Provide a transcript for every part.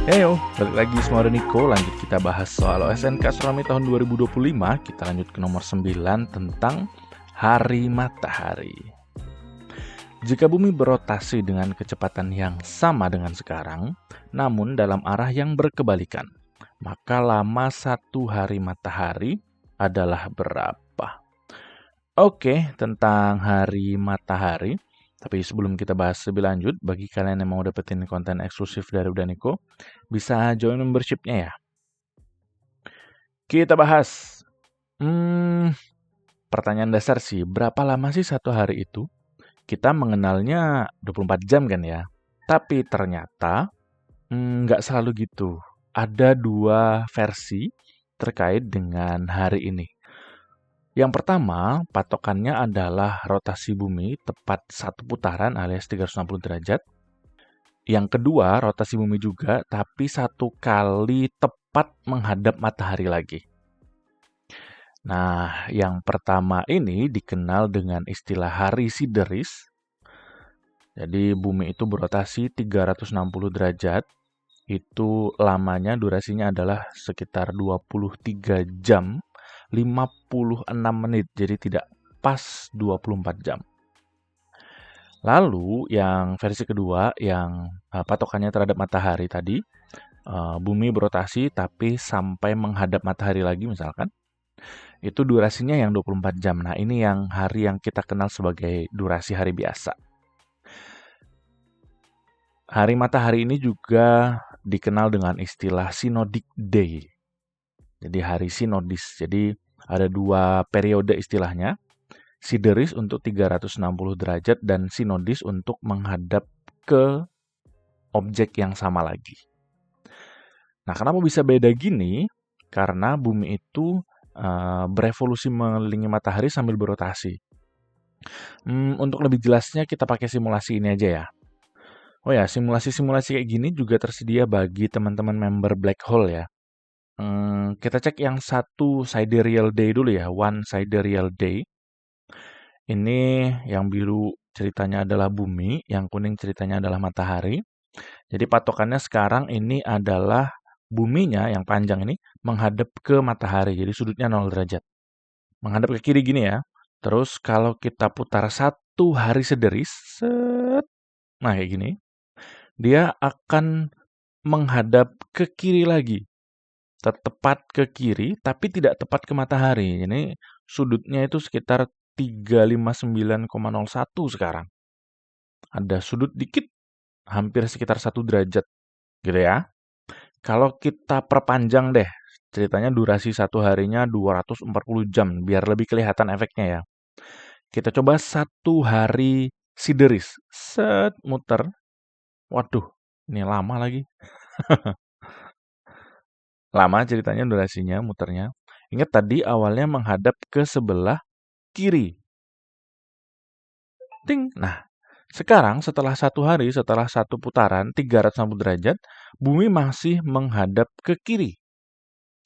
Heyo, balik lagi sama Niko. Lanjut kita bahas soal OSNK Astronomi tahun 2025. Kita lanjut ke nomor 9 tentang hari matahari. Jika bumi berotasi dengan kecepatan yang sama dengan sekarang, namun dalam arah yang berkebalikan, maka lama satu hari matahari adalah berapa? Oke, tentang hari matahari. Tapi sebelum kita bahas lebih lanjut, bagi kalian yang mau dapetin konten eksklusif dari Udaniko, bisa join membership-nya ya. Kita bahas. Pertanyaan dasar sih, berapa lama sih satu hari itu? Kita mengenalnya 24 jam kan ya. Tapi ternyata nggak selalu gitu. Ada dua versi terkait dengan hari ini. Yang pertama, patokannya adalah rotasi bumi tepat satu putaran alias 360 derajat. Yang kedua, rotasi bumi juga, tapi satu kali tepat menghadap matahari lagi. Nah, yang pertama ini dikenal dengan istilah hari sideris. Jadi bumi itu berotasi 360 derajat. Itu lamanya, durasinya adalah sekitar 23 jam 56 menit. Jadi tidak pas 24 jam. Lalu yang versi kedua yang patokannya terhadap matahari tadi, bumi berotasi tapi sampai menghadap matahari lagi misalkan, itu durasinya yang 24 jam. Nah, ini yang hari yang kita kenal sebagai durasi hari biasa. Hari matahari ini juga dikenal dengan istilah synodic day. Jadi hari sinodis. Jadi ada dua periode istilahnya. Sideris untuk 360 derajat dan sinodis untuk menghadap ke objek yang sama lagi. Nah, kenapa bisa beda gini? Karena bumi itu berevolusi mengelilingi matahari sambil berotasi. Untuk lebih jelasnya kita pakai simulasi ini aja ya. Oh ya, simulasi-simulasi kayak gini juga tersedia bagi teman-teman member Black Hole ya. Kita cek yang satu sidereal day dulu ya, one sidereal day. Ini yang biru ceritanya adalah bumi, yang kuning ceritanya adalah matahari. Jadi patokannya sekarang ini adalah buminya yang panjang ini menghadap ke matahari. Jadi sudutnya 0 derajat. Menghadap ke kiri gini ya. Terus kalau kita putar satu hari sederis, nah kayak gini, dia akan menghadap ke kiri lagi. Tepat ke kiri, tapi tidak tepat ke matahari. Ini sudutnya itu sekitar 359,01 sekarang. Ada sudut dikit, hampir sekitar 1 derajat. Gitu ya. Kalau kita perpanjang deh, ceritanya durasi satu harinya 240 jam, biar lebih kelihatan efeknya ya. Kita coba satu hari sideris. Set, muter. Waduh, ini lama lagi. Lama ceritanya durasinya, muternya. Ingat tadi awalnya menghadap ke sebelah kiri. Ting. Nah, sekarang setelah satu hari, setelah satu putaran 360 derajat, bumi masih menghadap ke kiri.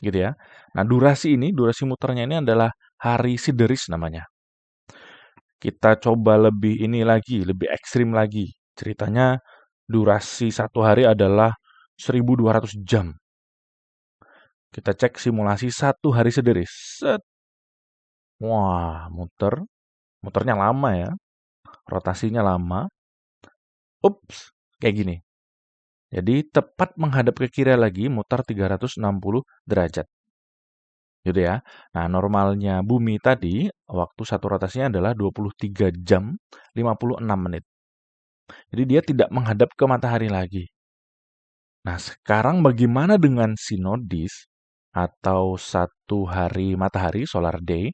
Gitu ya. Nah, durasi muternya ini adalah hari sideris namanya. Kita coba lebih ini lagi, lebih ekstrim lagi. Ceritanya durasi satu hari adalah 1200 jam. Kita cek simulasi satu hari sederis. Set. Wah, muternya lama ya. Rotasinya lama. Ups, kayak gini. Jadi tepat menghadap ke kiri lagi, muter 360 derajat. Gitu ya. Nah, normalnya bumi tadi, waktu satu rotasinya adalah 23 jam 56 menit. Jadi dia tidak menghadap ke matahari lagi. Nah, sekarang bagaimana dengan sinodis atau satu hari matahari, solar day?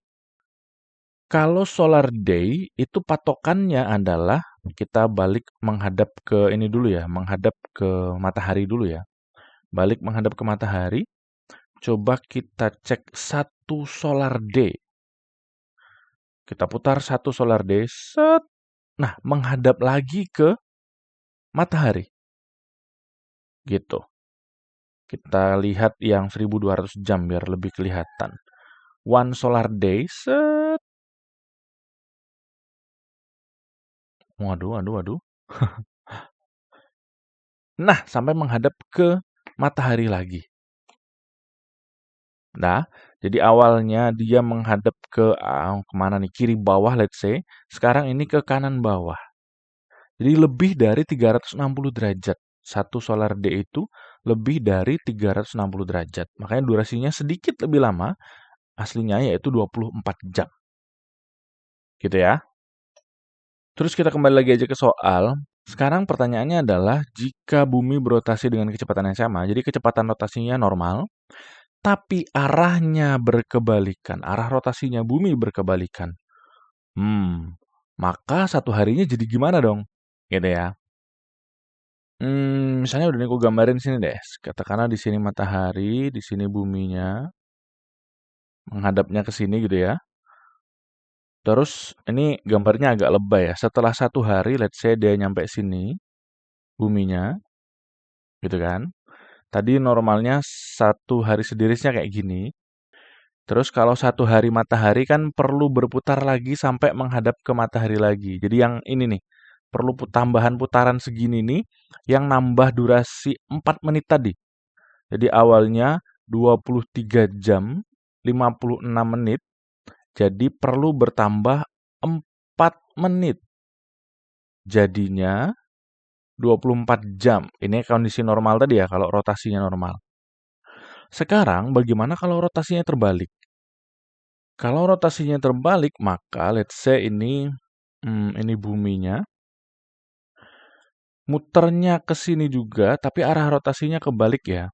Kalau solar day itu patokannya adalah kita balik menghadap ke ini dulu ya, menghadap ke matahari dulu ya. Balik menghadap ke matahari, coba kita cek satu solar day. Kita putar satu solar day, set. Nah, menghadap lagi ke matahari. Gitu. Kita lihat yang 1200 jam biar lebih kelihatan. One solar day, set. Waduh, waduh, waduh. Nah, sampai menghadap ke matahari lagi. Nah, jadi awalnya dia menghadap ke kemana nih? Kiri bawah, let's say. Sekarang ini ke kanan bawah. Jadi lebih dari 360 derajat. Satu solar day itu lebih dari 360 derajat. Makanya durasinya sedikit lebih lama, aslinya yaitu 24 jam. Gitu ya. Terus kita kembali lagi aja ke soal. Sekarang pertanyaannya adalah jika bumi berotasi dengan kecepatan yang sama, jadi kecepatan rotasinya normal, tapi arahnya berkebalikan, arah rotasinya bumi berkebalikan. Maka satu harinya jadi gimana dong? Gitu ya. Misalnya udah nih aku gambarin sini deh. Katakanlah di sini matahari, di sini buminya, menghadapnya ke sini gitu ya. Terus ini gambarnya agak lebay ya. Setelah satu hari, let's say dia nyampe sini, buminya, gitu kan. Tadi normalnya satu hari sedirisinya kayak gini. Terus kalau satu hari matahari kan perlu berputar lagi sampai menghadap ke matahari lagi. Jadi yang ini nih, perlu tambahan putaran segini nih, yang nambah durasi 4 menit tadi. Jadi awalnya 23 jam 56 menit, jadi perlu bertambah 4 menit. Jadinya 24 jam. Ini kondisi normal tadi ya, kalau rotasinya normal. Sekarang bagaimana kalau rotasinya terbalik? Kalau rotasinya terbalik, maka let's say ini buminya, muternya ke sini juga, tapi arah rotasinya kebalik ya.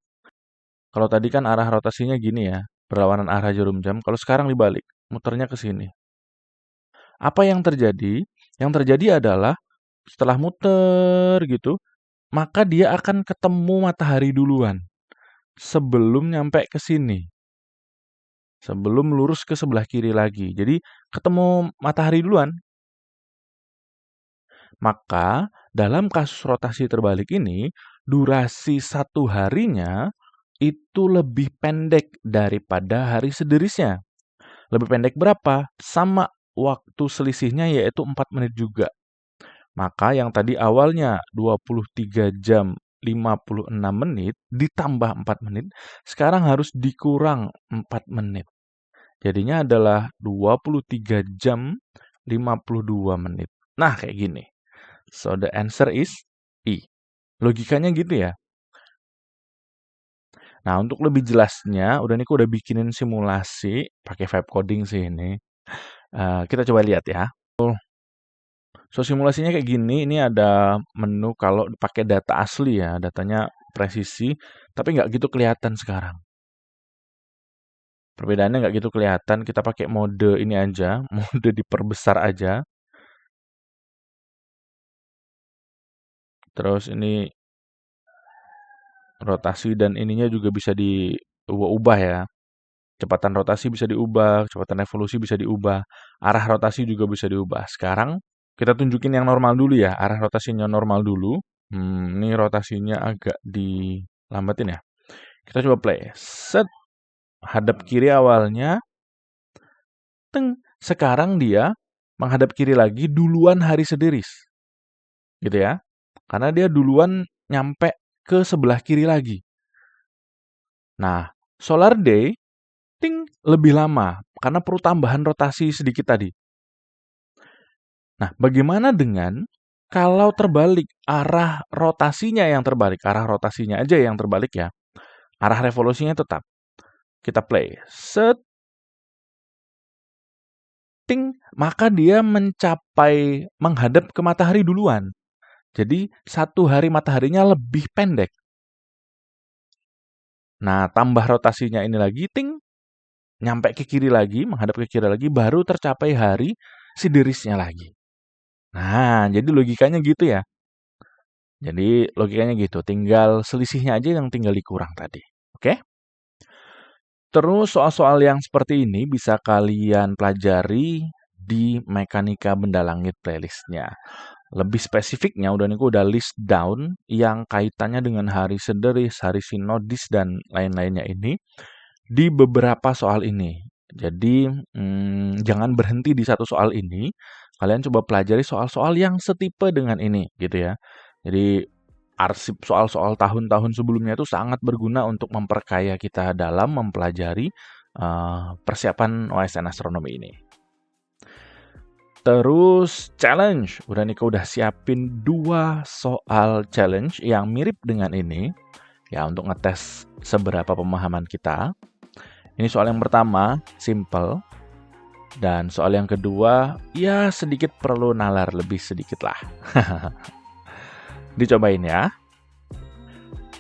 Kalau tadi kan arah rotasinya gini ya, berlawanan arah jarum jam. Kalau sekarang dibalik, muternya ke sini. Apa yang terjadi? Yang terjadi adalah setelah muter gitu, maka dia akan ketemu matahari duluan sebelum nyampe ke sini. Sebelum lurus ke sebelah kiri lagi. Jadi ketemu matahari duluan. Maka dalam kasus rotasi terbalik ini, durasi satu harinya itu lebih pendek daripada hari sedirisnya. Lebih pendek berapa? Sama, waktu selisihnya yaitu 4 menit juga. Maka yang tadi awalnya 23 jam 56 menit ditambah 4 menit, sekarang harus dikurang 4 menit. Jadinya adalah 23 jam 52 menit. Nah, kayak gini. So, the answer is E. Logikanya gitu ya. Nah, untuk lebih jelasnya, aku udah bikinin simulasi pakai vibe coding sih ini. Kita coba lihat ya. So, simulasinya kayak gini. Ini ada menu kalau pakai data asli ya. Datanya presisi, tapi nggak gitu kelihatan sekarang. Perbedaannya nggak gitu kelihatan. Kita pakai mode ini aja, mode diperbesar aja. Terus ini rotasi dan ininya juga bisa diubah ya. Kecepatan rotasi bisa diubah, kecepatan revolusi bisa diubah, arah rotasi juga bisa diubah. Sekarang kita tunjukin yang normal dulu ya, arah rotasinya normal dulu. Ini rotasinya agak dilambatin ya. Kita coba play. Set, hadap kiri awalnya. Teng, sekarang dia menghadap kiri lagi duluan hari sediris. Gitu ya. Karena dia duluan nyampe ke sebelah kiri lagi. Nah, solar day lebih lama karena perlu tambahan rotasi sedikit tadi. Nah, bagaimana dengan kalau terbalik, arah rotasinya yang terbalik, arah rotasinya aja yang terbalik ya. Arah revolusinya tetap. Kita play. Set. Maka dia menghadap ke matahari duluan. Jadi, satu hari mataharinya lebih pendek. Nah, tambah rotasinya ini lagi, nyampe ke kiri lagi, menghadap ke kiri lagi, baru tercapai hari siderisnya lagi. Nah, jadi logikanya gitu ya. Jadi logikanya gitu, tinggal selisihnya aja yang tinggal dikurang tadi. Oke? Terus soal-soal yang seperti ini bisa kalian pelajari di Mekanika Benda Langit playlistnya. Lebih spesifiknya udah list down yang kaitannya dengan hari sederis, hari sinodis, dan lain-lainnya ini di beberapa soal ini. Jadi jangan berhenti di satu soal ini, kalian coba pelajari soal-soal yang setipe dengan ini gitu ya. Jadi arsip soal-soal tahun-tahun sebelumnya itu sangat berguna untuk memperkaya kita dalam mempelajari persiapan OSN astronomi ini. Terus challenge, Nika udah siapin 2 soal challenge yang mirip dengan ini, ya untuk ngetes seberapa pemahaman kita. Ini soal yang pertama, simple. Dan soal yang kedua, ya sedikit perlu nalar lebih sedikit lah. Dicobain ya.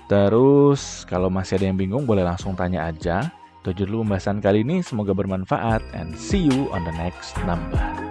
Terus kalau masih ada yang bingung boleh langsung tanya aja. Itu aja dulu pembahasan kali ini, semoga bermanfaat and see you on the next number.